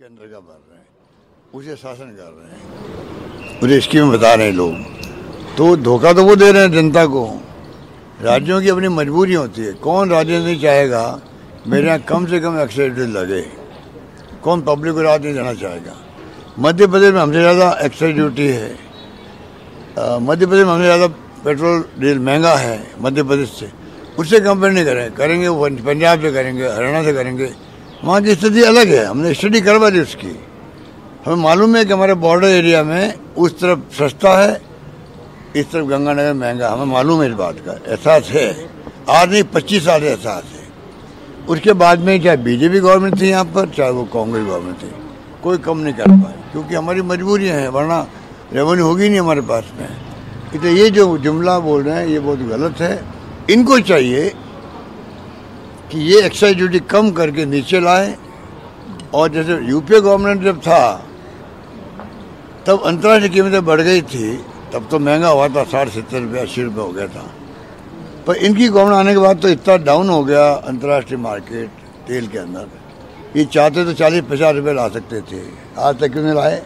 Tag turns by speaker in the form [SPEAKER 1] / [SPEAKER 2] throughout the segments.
[SPEAKER 1] केंद्र का भर रहे हैं, उसे शासन कर रहे हैं, उसे स्कीम बता रहे हैं लोग, तो धोखा तो वो दे रहे हैं जनता को। राज्यों की अपनी मजबूरी होती है। कौन राज्य नहीं चाहेगा मेरे यहाँ कम से कम एक्साइज ड्यूटी लगे? कौन पब्लिक को राहत नहीं देना चाहेगा? मध्य प्रदेश में हमसे ज़्यादा एक्साइज ड्यूटी है। मध्य प्रदेश में हमसे ज़्यादा पेट्रोल डीजल महंगा है मध्य प्रदेश से। उससे कंपेयर नहीं करेंगे वो पंजाब से करेंगे, हरियाणा से करेंगे। वहाँ की स्थिति अलग है, हमने स्टडी करवा दी उसकी। हमें मालूम है कि हमारे बॉर्डर एरिया में उस तरफ सस्ता है, इस तरफ गंगानगर महंगा। हमें मालूम है इस बात का, एहसास है। आज नहीं 25 साल से एहसास है। उसके बाद में चाहे बीजेपी गवर्नमेंट थी यहाँ पर, चाहे वो कांग्रेस गवर्नमेंट थी, कोई कम नहीं कर पाए, क्योंकि हमारी मजबूरियाँ हैं, वरना रेवेन्यू होगी नहीं हमारे पास में। इसलिए ये जो जुमला बोल रहे हैं ये बहुत गलत है। इनको चाहिए कि ये एक्साइज ड्यूटी कम करके नीचे लाए। और जैसे यूपीए गवर्नमेंट जब था तब अंतर्राष्ट्रीय कीमतें बढ़ गई थी, तब तो महंगा हुआ था, 60-70 रुपये 80 रुपये हो गया था। पर इनकी गवर्नमेंट आने के बाद तो इतना डाउन हो गया अंतर्राष्ट्रीय मार्केट तेल के अंदर। ये चाहते तो 40-50 रुपये ला सकते थे, आज तक क्यों नहीं लाए?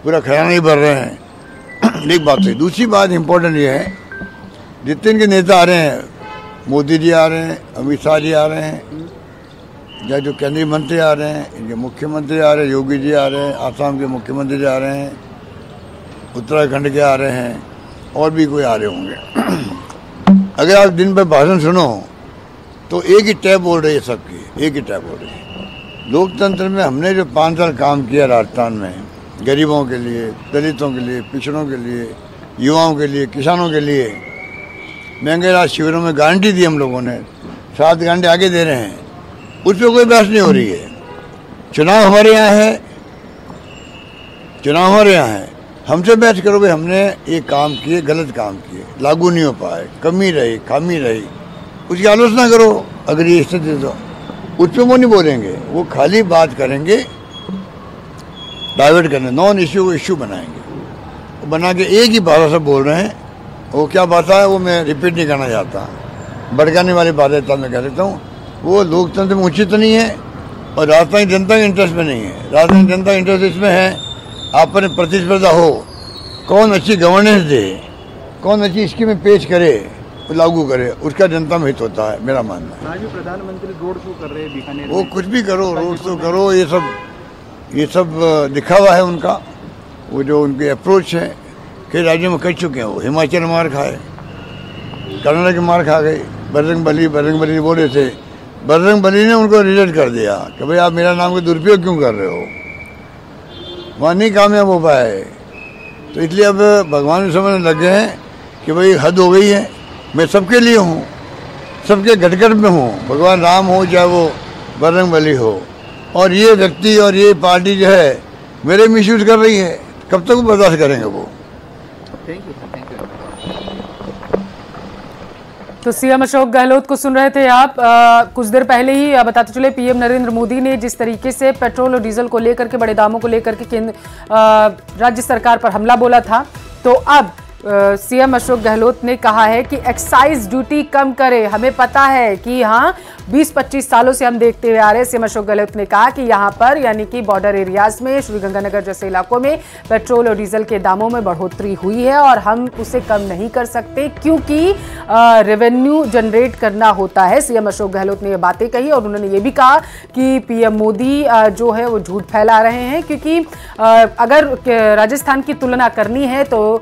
[SPEAKER 1] पूरा खजाना ही भर रहे हैं। एक बात है। दूसरी बात इम्पोर्टेंट ये है, जितने इनके नेता आ रहे हैं, मोदी जी आ रहे हैं, अमित शाह जी आ रहे हैं, या जो केंद्रीय मंत्री आ रहे हैं, इनके मुख्यमंत्री आ रहे हैं, योगी जी आ रहे हैं, आसाम के मुख्यमंत्री जी आ रहे हैं, उत्तराखंड के आ रहे हैं, और भी कोई आ रहे होंगे। अगर आप दिन भर भाषण सुनो तो एक ही टैप बोल रही है सबकी, एक ही टैप बोल रही है। लोकतंत्र में हमने जो 5 साल काम किया राजस्थान में, गरीबों के लिए, दलितों के लिए, पिछड़ों के लिए, युवाओं के लिए, किसानों के लिए, महंगे राज शिविरों में गारंटी दी हम लोगों ने, 7 गारंटी आगे दे रहे हैं, उस पर कोई बहस नहीं हो रही है। चुनाव हमारे यहाँ है, चुनाव हमारे यहाँ है, हमसे बहस करो भाई हमने ये काम किए, गलत काम किए, लागू नहीं हो पाए, कमी रही, खामी रही, उसकी आलोचना करो। अगर ये स्थिति तो उस पर वो नहीं बोलेंगे, वो खाली बात करेंगे, डाइवर्ट करने, नॉन इश्यू को इश्यू बनाएंगे। वो बना के एक ही भाषा से बोल रहे हैं। वो क्या भाषा है वो मैं रिपीट नहीं करना चाहता, भड़काने वाली बातें तब मैं कह देता हूँ। वो लोकतंत्र में उचित नहीं है और राजस्थानी जनता के इंटरेस्ट में नहीं है। राजस्थानी जनता का इंटरेस्ट इसमें है आप पर प्रतिस्पर्धा हो, कौन अच्छी गवर्नेंस दे, कौन अच्छी स्कीमें पेश करे, लागू करे, उसका जनता में हित होता है, मेरा मानना है।
[SPEAKER 2] आज प्रधानमंत्री रोड शो कर रहे हैं बीकानेर
[SPEAKER 1] वो कुछ भी करो, रोड शो करो, ये सब दिखावा है उनका। वो जो उनकी अप्रोच है कई राज्यों में कर चुके हैं। वो हिमाचल मार खाए, कर्नाटक मार खा गए, बजरंग बली बोले थे, बजरंग बली ने उनको रिजेक्ट कर दिया कि भाई आप मेरा नाम का दुरुपयोग क्यों कर रहे हो, वहाँ नहीं कामयाब हो पाए। तो इसलिए अब भगवान भी समझने लग गए हैं कि भाई हद हो गई है, मैं सबके लिए हूँ, सबके घटघट में हूँ, भगवान राम हो चाहे वो बजरंग बली हो। और ये व्यक्ति और ये पार्टी जो है मेरे मिसयूज कर रही है, कब तक वो बर्दाश्त करेंगे वो?
[SPEAKER 2] Thank you.
[SPEAKER 3] तो सीएम अशोक गहलोत को सुन रहे थे आप। कुछ देर पहले ही बताते चले पीएम नरेंद्र मोदी ने जिस तरीके से पेट्रोल और डीजल को लेकर के, बड़े दामों को लेकर के राज्य सरकार पर हमला बोला था, तो अब सीएम अशोक गहलोत ने कहा है कि एक्साइज ड्यूटी कम करे। हमें पता है कि हाँ 20-25 सालों से हम देखते हुए आ रहे हैं। सीएम अशोक गहलोत ने कहा कि यहाँ पर यानी कि बॉर्डर एरियाज में, श्रीगंगानगर जैसे इलाकों में पेट्रोल और डीजल के दामों में बढ़ोतरी हुई है और हम उसे कम नहीं कर सकते क्योंकि रेवेन्यू जनरेट करना होता है। सीएम अशोक गहलोत ने ये बातें कही और उन्होंने ये भी कहा कि पीएम मोदी जो है वो झूठ फैला रहे हैं, क्योंकि अगर राजस्थान की तुलना करनी है तो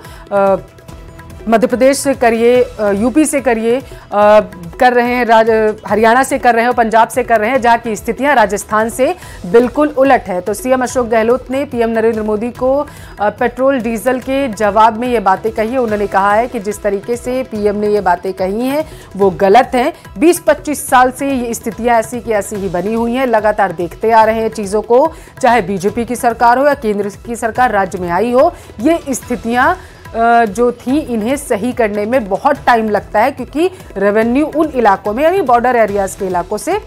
[SPEAKER 3] मध्य प्रदेश से करिए, यूपी से करिए, कर रहे हैं, हरियाणा से कर रहे हैं, पंजाब से कर रहे हैं, जहाँ की स्थितियां राजस्थान से बिल्कुल उलट है। तो सीएम अशोक गहलोत ने पीएम नरेंद्र मोदी को पेट्रोल डीजल के जवाब में ये बातें कही है। उन्होंने कहा है कि जिस तरीके से पीएम ने ये बातें कही हैं वो गलत हैं। 20-25 साल से ये स्थितियां ऐसी की ऐसी ही बनी हुई हैं, लगातार देखते आ रहे हैं चीज़ों को, चाहे बीजेपी की सरकार हो या केंद्र की सरकार राज्य में आई हो। ये स्थितियाँ जो थी इन्हें सही करने में बहुत टाइम लगता है, क्योंकि रेवेन्यू उन इलाकों में यानी बॉर्डर एरियाज के इलाकों से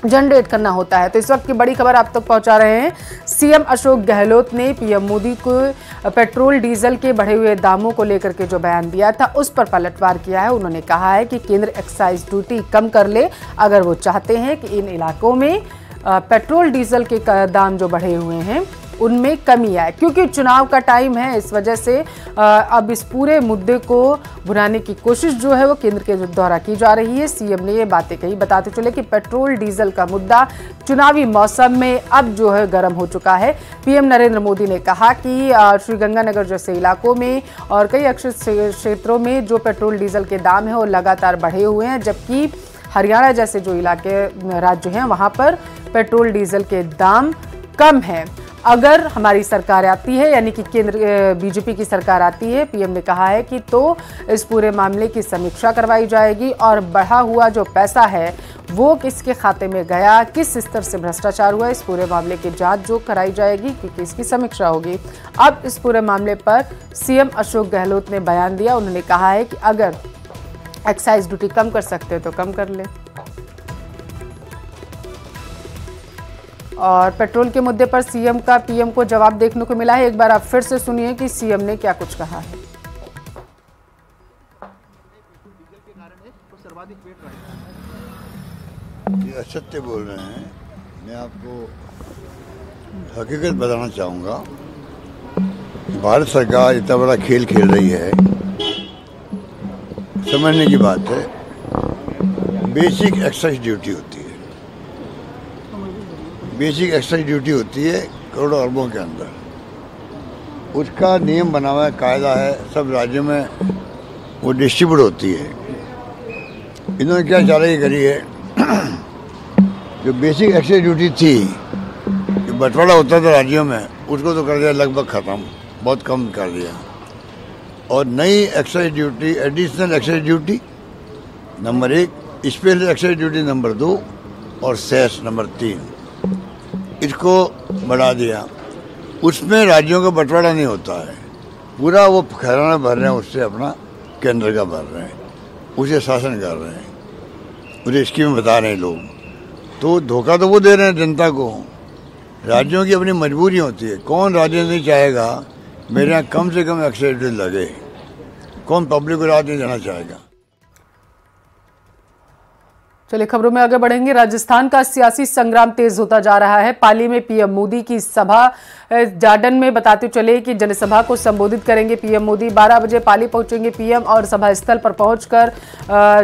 [SPEAKER 3] जनरेट करना होता है। तो इस वक्त की बड़ी खबर आप तक पहुंचा रहे हैं। सीएम अशोक गहलोत ने पीएम मोदी को पेट्रोल डीजल के बढ़े हुए दामों को लेकर के जो बयान दिया था उस पर पलटवार किया है। उन्होंने कहा है कि केंद्र एक्साइज ड्यूटी कम कर ले अगर वो चाहते हैं कि इन इलाकों में पेट्रोल डीजल के दाम जो बढ़े हुए हैं उनमें कमी आए, क्योंकि चुनाव का टाइम है। इस वजह से अब इस पूरे मुद्दे को भुनाने की कोशिश जो है वो केंद्र के द्वारा की जा रही है। सीएम ने ये बातें कही। बताते चले कि पेट्रोल डीजल का मुद्दा चुनावी मौसम में अब जो है गर्म हो चुका है। पीएम नरेंद्र मोदी ने कहा कि श्रीगंगानगर जैसे इलाकों में और कई अक्षर क्षेत्रों में जो पेट्रोल डीजल के दाम है वो लगातार बढ़े हुए हैं, जबकि हरियाणा जैसे जो इलाके राज्य हैं वहां पर पेट्रोल डीजल के दाम कम हैं। अगर हमारी सरकार आती है, यानी कि केंद्र बीजेपी की सरकार आती है, पीएम ने कहा है कि तो इस पूरे मामले की समीक्षा करवाई जाएगी और बढ़ा हुआ जो पैसा है वो किसके खाते में गया, किस स्तर से भ्रष्टाचार हुआ, इस पूरे मामले की जांच जो कराई जाएगी, क्योंकि इसकी समीक्षा होगी। अब इस पूरे मामले पर सीएम अशोक गहलोत ने बयान दिया। उन्होंने कहा है कि अगर एक्साइज ड्यूटी कम कर सकते तो कम कर लें। और पेट्रोल के मुद्दे पर सीएम का पीएम को जवाब देखने को मिला है। एक बार आप फिर से सुनिए कि सीएम ने क्या कुछ कहा है।
[SPEAKER 1] ये असत्य बोल रहे हैं। मैं आपको हकीकत बताना चाहूँगा। भारत सरकार इतना बड़ा खेल खेल रही है, समझने की बात है। बेसिक एक्साइज ड्यूटी होती है, बेसिक एक्साइज ड्यूटी होती है करोड़ों अरबों के अंदर। उसका नियम बना हुआ है, कायदा है, सब राज्यों में वो डिस्ट्रीब्यूट होती है। इन्होंने क्या चालाकी करी है, जो बेसिक एक्साइज ड्यूटी थी, जो बंटवारा होता था राज्यों में, उसको तो कर दिया लगभग ख़त्म, बहुत कम कर दिया। और नई excise duty, additional excise duty number 1, special excise duty number 2 और सेस नंबर 3, इसको बढ़ा दिया। उसमें राज्यों का बंटवारा नहीं होता है, पूरा वो खजाना भर रहे हैं, उससे अपना केंद्र का भर रहे हैं, उसे शासन कर रहे हैं, उसे स्कीम बता रहे हैं लोग। तो धोखा तो वो दे रहे हैं जनता को। राज्यों की अपनी मजबूरी होती है। कौन राज्य नहीं चाहेगा मेरे यहाँ कम से कम एक्साइज ड्यूटी लगे? कौन पब्लिक को राहत नहीं देना चाहेगा?
[SPEAKER 3] चलिए खबरों में आगे बढ़ेंगे। राजस्थान का सियासी संग्राम तेज होता जा रहा है। पाली में पीएम मोदी की सभा, जाडन में बताते चले कि जनसभा को संबोधित करेंगे पीएम मोदी। 12 बजे पाली पहुंचेंगे पीएम और सभा स्थल पर पहुंचकर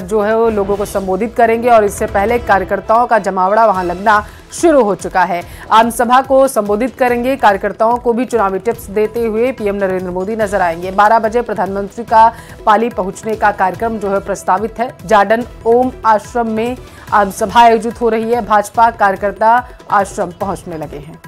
[SPEAKER 3] जो है वो लोगों को संबोधित करेंगे। और इससे पहले कार्यकर्ताओं का जमावड़ा वहां लगना शुरू हो चुका है। आम सभा को संबोधित करेंगे। कार्यकर्ताओं को भी चुनावी टिप्स देते हुए पीएम नरेंद्र मोदी नजर आएंगे। 12 बजे प्रधानमंत्री का पाली पहुंचने का कार्यक्रम जो है प्रस्तावित है। जाडन ओम आश्रम में आम सभा आयोजित हो रही है। भाजपा कार्यकर्ता आश्रम पहुंचने लगे हैं।